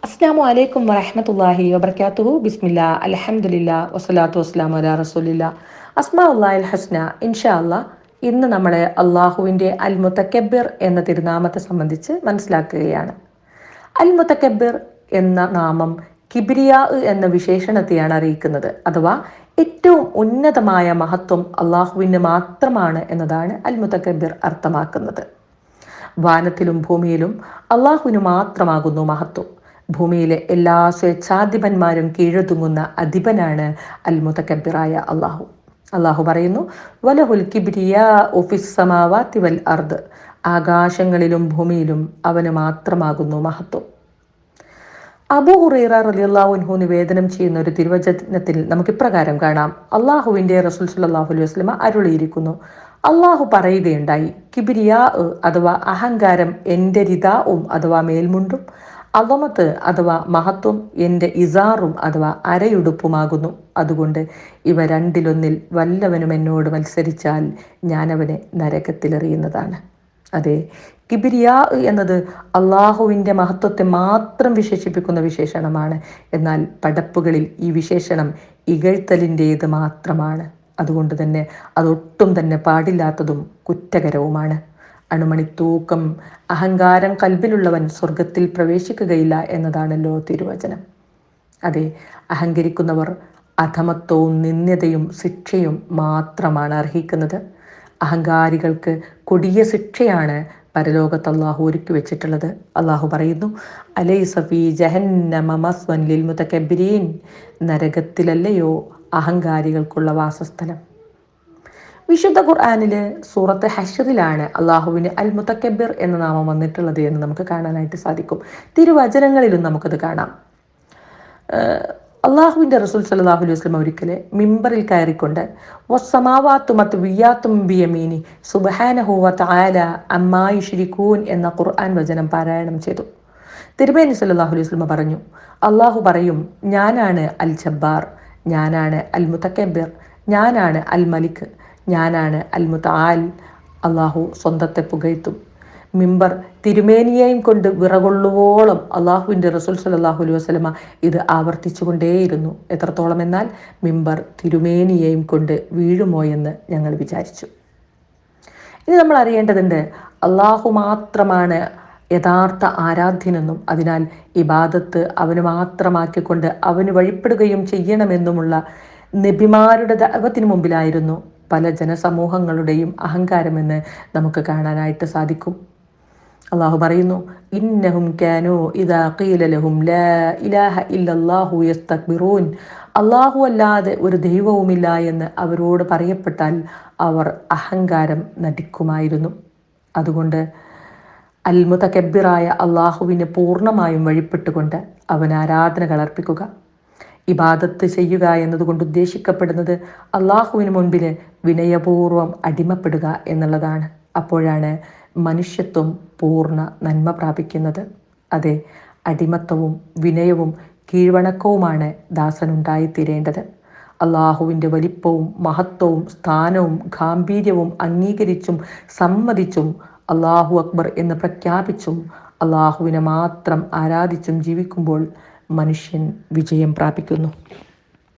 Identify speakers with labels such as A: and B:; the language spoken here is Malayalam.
A: അസ്സലാമു അലൈക്കും വറഹ്മത്തുള്ളാഹി വബറകാതുഹു. ബിസ്മില്ലാ അൽഹംദുലില്ലാ വസ്സലാത്തു വസ്സലാമു അലാ റസൂലില്ലാ. അസ്മാഉല്ലാഹിൽ ഹസ്ന. ഇൻഷാ അല്ലാ ഇന്ന് നമ്മൾ അള്ളാഹുവിൻ്റെ അൽ മുതക്കബ്ബിർ എന്ന തിരുനാമത്തെ സംബന്ധിച്ച് മനസ്സിലാക്കുകയാണ്. അൽ മുതക്കബ്ബിർ എന്ന നാമം കിബ്രിയാ എന്ന വിശേഷണത്തെയാണ് അറിയിക്കുന്നത്. അഥവാ ഏറ്റവും ഉന്നതമായ മഹത്വം അള്ളാഹുവിന് മാത്രമാണ് എന്നതാണ് അൽ മുതക്കബ്ബിർ അർത്ഥമാക്കുന്നത്. വാനത്തിലും ഭൂമിയിലും അള്ളാഹുവിന് മാത്രമാകുന്നു മഹത്വം. ഭൂമിയിലെ എല്ലാ സ്വേച്ഛാധിപന്മാരും കീഴൊതുങ്ങുന്ന അധിപനാണ് അൽ മുതക്കബ്ബിറായ അള്ളാഹു. അള്ളാഹു പറയുന്നു, വലഹുൽ കിബ്രിയാഉ ഫിസ് സമാവാതി വൽ അർദ്. ആകാശങ്ങളിലും ഭൂമിയിലും അവന് മാത്രമാകുന്നു മഹത്വം. അബൂ ഹുറൈറ റളിയല്ലാഹു അൻഹു നിവേദനം ചെയ്യുന്ന ഒരു തിരുവചനത്തിൽ നമുക്ക് ഇപ്രകാരം കാണാം. അള്ളാഹുവിൻ്റെ റസൂൽ സ്വല്ലല്ലാഹു അലൈഹി വസല്ലമ അരുളിയിരിക്കുന്നു, അള്ളാഹു പറയുകയുണ്ടായി, കിബ്രിയാ അഥവാ അഹങ്കാരം എൻ്റെ രിദാഉം അഥവാ മേൽമുണ്ടും, അളമത്ത് അഥവാ മഹത്വം എൻ്റെ ഇസാറും അഥവാ അരയുടുപ്പുമാകുന്നു. അതുകൊണ്ട് ഇവ രണ്ടിലൊന്നിൽ വല്ലവനും എന്നോട് മത്സരിച്ചാൽ ഞാൻ അവനെ നരകത്തിലെറിയുന്നതാണ്. അതെ, കിബ്രിയാ എന്നത് അള്ളാഹുവിൻ്റെ മഹത്വത്തെ മാത്രം വിശേഷിപ്പിക്കുന്ന വിശേഷണമാണ്. എന്നാൽ പടപ്പുകളിൽ ഈ വിശേഷണം ഇകഴ്ത്തലിൻ്റേത് മാത്രമാണ്. അതുകൊണ്ട് തന്നെ അതൊട്ടും തന്നെ പാടില്ലാത്തതും കുറ്റകരവുമാണ്. അണുമണിത്തൂക്കം അഹങ്കാരം കൽബിലുള്ളവൻ സ്വർഗത്തിൽ പ്രവേശിക്കുകയില്ല എന്നതാണല്ലോ തിരുവചനം. അതെ, അഹങ്കരിക്കുന്നവർ അധമത്വവും നിന്ദ്യതയും ശിക്ഷയും മാത്രമാണ് അർഹിക്കുന്നത്. അഹങ്കാരികൾക്ക് കൊടിയ ശിക്ഷയാണ് പരലോകത്ത് അള്ളാഹു ഒരുക്കി വെച്ചിട്ടുള്ളത്. അള്ളാഹു പറയുന്നു, അലൈസ ഫീ ജഹന്നമ മസ്വൻ ലിൽ മുതകബ്ബിരീൻ. നരകത്തിലല്ലയോ അഹങ്കാരികൾക്കുള്ള വാസസ്ഥലം. വിശുദ്ധ ഖുർആനില് സൂറത്ത് ഹശ്റിലാണ് അള്ളാഹുവിന് അൽ മുതക്കബ്ബിർ എന്ന നാമം വന്നിട്ടുള്ളത് എന്ന് നമുക്ക് കാണാനായിട്ട് സാധിക്കും. തിരുവചനങ്ങളിലും നമുക്കത് കാണാം. അള്ളാഹുവിൻ്റെ റസൂൽ സല്ലല്ലാഹു അലൈഹി വസല്ലം ഒരിക്കൽ മിമ്പറിൽ കയറിക്കൊണ്ട് വസ്സമാവാത്തു മത്വിയാത്തും ബിയമീനി സുബ്ഹാനഹു വതആല അമ്മാ യുശ്രികൂൻ എന്ന ഖുർആൻ വചനം പാരായണം ചെയ്തു. തിരുമേനി സല്ലല്ലാഹു അലൈഹി വസല്ലം പറഞ്ഞു, അള്ളാഹു പറയും, ഞാനാണ് അൽ ജബ്ബാർ, ഞാനാണ് അൽ മുതക്കബ്ബിർ, ഞാനാണ് അൽ മലിക്, ഞാനാണ് അൽ മുതആൽ. അള്ളാഹു സ്വന്തത്തെ പുകഴ്ത്തും. മിമ്പർ തിരുമേനിയെയും കൊണ്ട് വിറകൊള്ളുവോളം അള്ളാഹുവിൻ്റെ റസൂൽ സല്ലല്ലാഹു അലൈഹി വസല്ലമ ഇത് ആവർത്തിച്ചു കൊണ്ടേയിരുന്നു. എത്രത്തോളം എന്നാൽ മിമ്പർ തിരുമേനിയെയും കൊണ്ട് വീഴുമോ എന്ന് ഞങ്ങൾ വിചാരിച്ചു. ഇനി നമ്മൾ അറിയേണ്ടതുണ്ട്, അള്ളാഹു മാത്രമാണ് യഥാർത്ഥ ആരാധ്യനെന്നും അതിനാൽ ഇബാദത്ത് അവന് മാത്രമാക്കിക്കൊണ്ട് അവന് വഴിപ്പെടുകയും ചെയ്യണമെന്നുമുള്ള നബിമാരുടെ ദഅവത്തിന് മുമ്പിലായിരുന്നു പല ജനസമൂഹങ്ങളുടെയും അഹങ്കാരമെന്ന് നമുക്ക് കാണാനായിട്ട് സാധിക്കും. അള്ളാഹു പറയുന്നു, ഇന്നഹും കാനൂ ഇദാ ഖീല ലഹും ലാ ഇലാഹ ഇല്ലല്ലാഹു യസ്തക്ബിറൂൻ. അള്ളാഹു അല്ലാതെ ഒരു ദൈവവുമില്ല എന്ന് അവരോട് പറയപ്പെട്ടാൽ അവർ അഹങ്കാരം നടിക്കുമായിരുന്നു. അതുകൊണ്ട് അൽ മുതകബ്ബിറായ അള്ളാഹുവിന് പൂർണ്ണമായും വഴിപ്പെട്ടുകൊണ്ട് അവൻ ആരാധനകൾ അർപ്പിക്കുക. ഇബാദത്ത് ചെയ്യുക എന്നതുകൊണ്ട് ഉദ്ദേശിക്കപ്പെടുന്നത് അള്ളാഹുവിന് മുൻപിൽ വിനയപൂർവ്വം അടിമപ്പെടുക എന്നുള്ളതാണ്. അപ്പോഴാണ് മനുഷ്യത്വം പൂർണ്ണ നന്മ പ്രാപിക്കുന്നത്. അതെ, അടിമത്തവും വിനയവും കീഴ്വണക്കവുമാണ് ദാസനുണ്ടായിത്തീരേണ്ടത്. അള്ളാഹുവിൻ്റെ വലിപ്പവും മഹത്വവും സ്ഥാനവും ഗാംഭീര്യവും അംഗീകരിച്ചും സമ്മതിച്ചും അള്ളാഹു അക്ബർ എന്ന് പ്രഖ്യാപിച്ചും അള്ളാഹുവിനെ മാത്രം ആരാധിച്ചും ജീവിക്കുമ്പോൾ മനുഷ്യൻ വിജയം പ്രാപിക്കുന്നു.